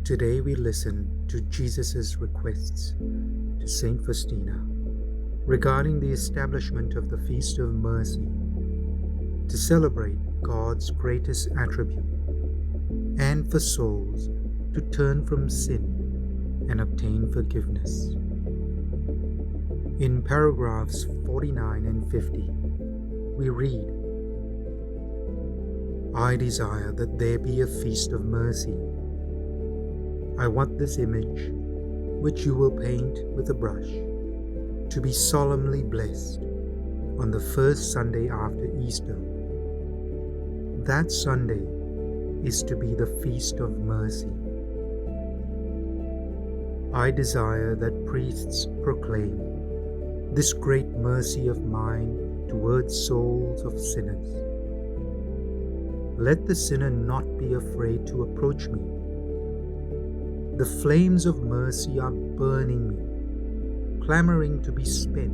Today we listen to Jesus' requests to Saint Faustina regarding the establishment of the Feast of Mercy to celebrate God's greatest attribute and for souls to turn from sin and obtain forgiveness. In paragraphs 49 and 50, we read, I desire that there be a feast of mercy. I want this image, which you will paint with a brush, to be solemnly blessed on the first Sunday after Easter. That Sunday is to be the Feast of Mercy. I desire that priests proclaim this great mercy of mine towards souls of sinners. Let the sinner not be afraid to approach me. The flames of mercy are burning me, clamoring to be spent.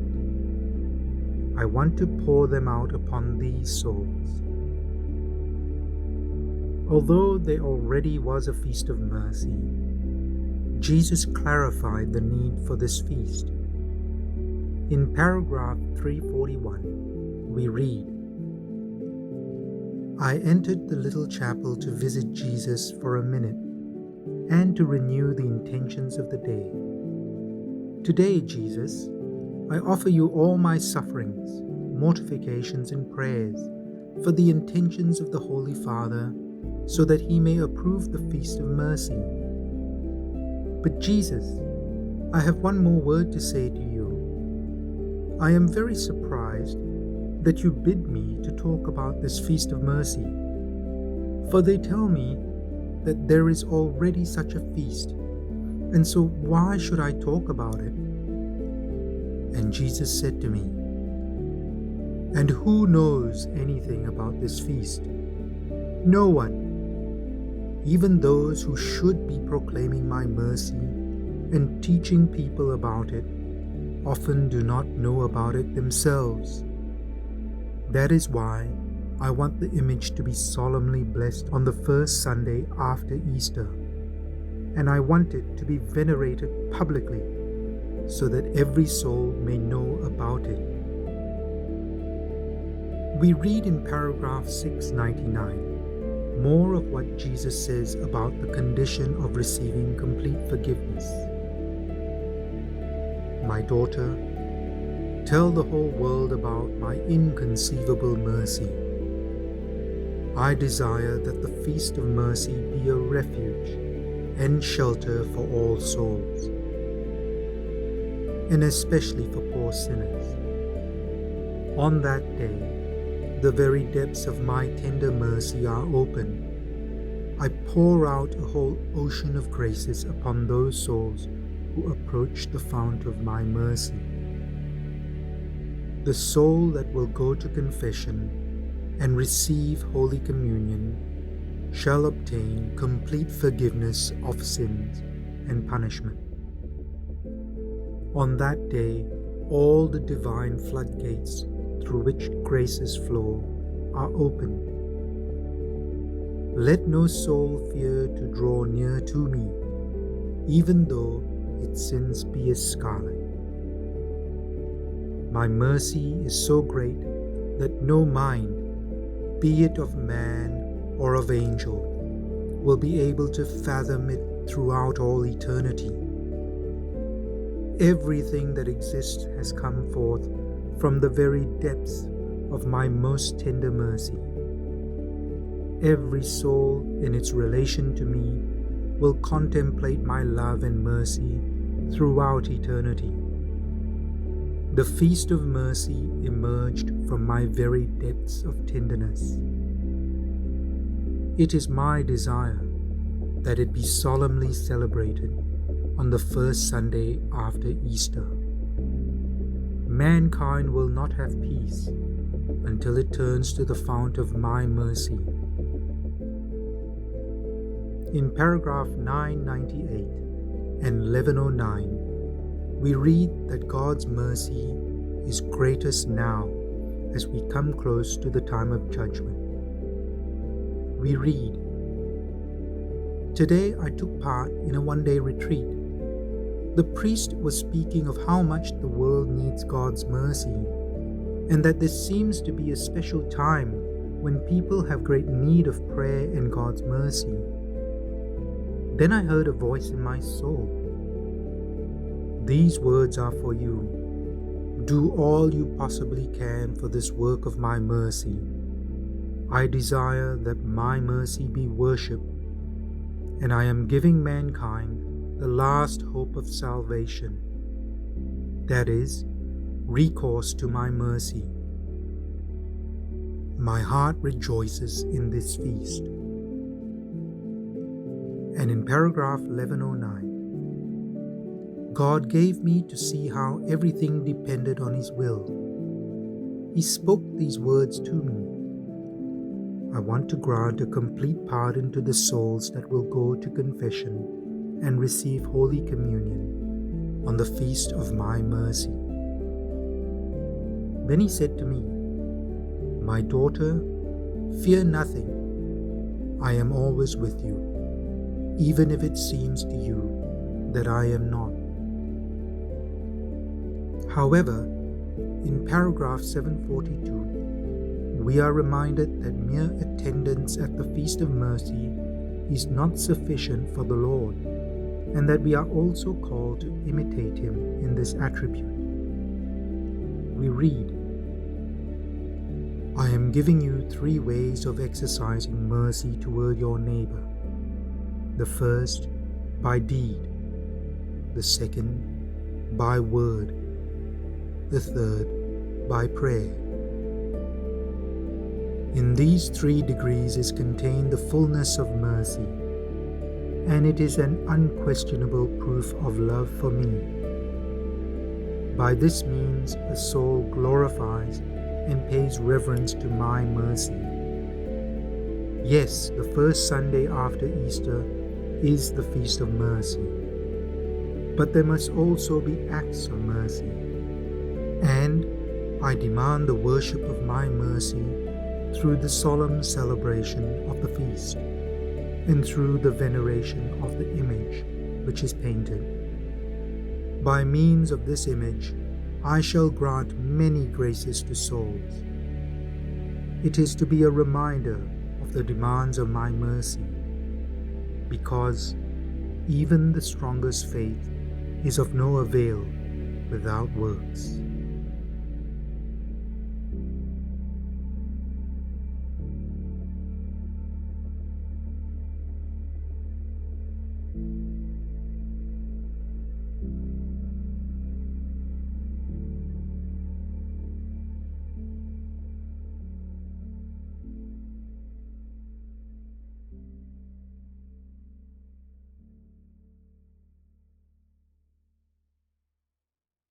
I want to pour them out upon these souls. Although there already was a feast of mercy, Jesus clarified the need for this feast. In paragraph 341, we read, I entered the little chapel to visit Jesus for a minute and to renew the intentions of the day. Today, Jesus, I offer you all my sufferings, mortifications, and prayers for the intentions of the Holy Father, so that he may approve the Feast of Mercy. But Jesus, I have one more word to say to you. I am very surprised that you bid me to talk about this Feast of Mercy, for they tell me that there is already such a feast, and so why should I talk about it? And Jesus said to me, And who knows anything about this feast? No one. Even those who should be proclaiming my mercy and teaching people about it often do not know about it themselves. That is why I want the image to be solemnly blessed on the first Sunday after Easter, and I want it to be venerated publicly so that every soul may know about it. We read in paragraph 699 more of what Jesus says about the condition of receiving complete forgiveness. My daughter, tell the whole world about my inconceivable mercy. I desire that the Feast of Mercy be a refuge and shelter for all souls, and especially for poor sinners. On that day, the very depths of my tender mercy are open. I pour out a whole ocean of graces upon those souls who approach the fount of my mercy. The soul that will go to confession and receive Holy Communion shall obtain complete forgiveness of sins and punishment. On that day, all the divine floodgates through which graces flow are opened. Let no soul fear to draw near to me, even though its sins be as scarlet. My mercy is so great that no mind, be it of man or of angel, will be able to fathom it throughout all eternity. Everything that exists has come forth from the very depths of my most tender mercy. Every soul in its relation to me will contemplate my love and mercy throughout eternity. The Feast of Mercy emerged from my very depths of tenderness. It is my desire that it be solemnly celebrated on the first Sunday after Easter. Mankind will not have peace until it turns to the fount of my mercy. In paragraph 998 and 1109, we read that God's mercy is greatest now as we come close to the time of judgment. We read, Today I took part in a one-day retreat. The priest was speaking of how much the world needs God's mercy, and that this seems to be a special time when people have great need of prayer and God's mercy. Then I heard a voice in my soul. These words are for you. Do all you possibly can for this work of my mercy. I desire that my mercy be worshipped, and I am giving mankind the last hope of salvation. That is, recourse to my mercy. My heart rejoices in this feast. And in paragraph 1109, God gave me to see how everything depended on His will. He spoke these words to me. I want to grant a complete pardon to the souls that will go to confession and receive Holy Communion on the feast of my mercy. Then He said to me, My daughter, fear nothing. I am always with you, even if it seems to you that I am not. However, in paragraph 742, we are reminded that mere attendance at the Feast of Mercy is not sufficient for the Lord, and that we are also called to imitate Him in this attribute. We read, I am giving you 3 ways of exercising mercy toward your neighbor. The first, by deed. The second, by word. The third, by prayer. In these 3 degrees is contained the fullness of mercy, and it is an unquestionable proof of love for me. By this means a soul glorifies and pays reverence to my mercy. Yes, the first Sunday after Easter is the Feast of Mercy, but there must also be acts of mercy, and I demand the worship of my mercy through the solemn celebration of the feast, and through the veneration of the image which is painted. By means of this image, I shall grant many graces to souls. It is to be a reminder of the demands of my mercy, because even the strongest faith is of no avail without works.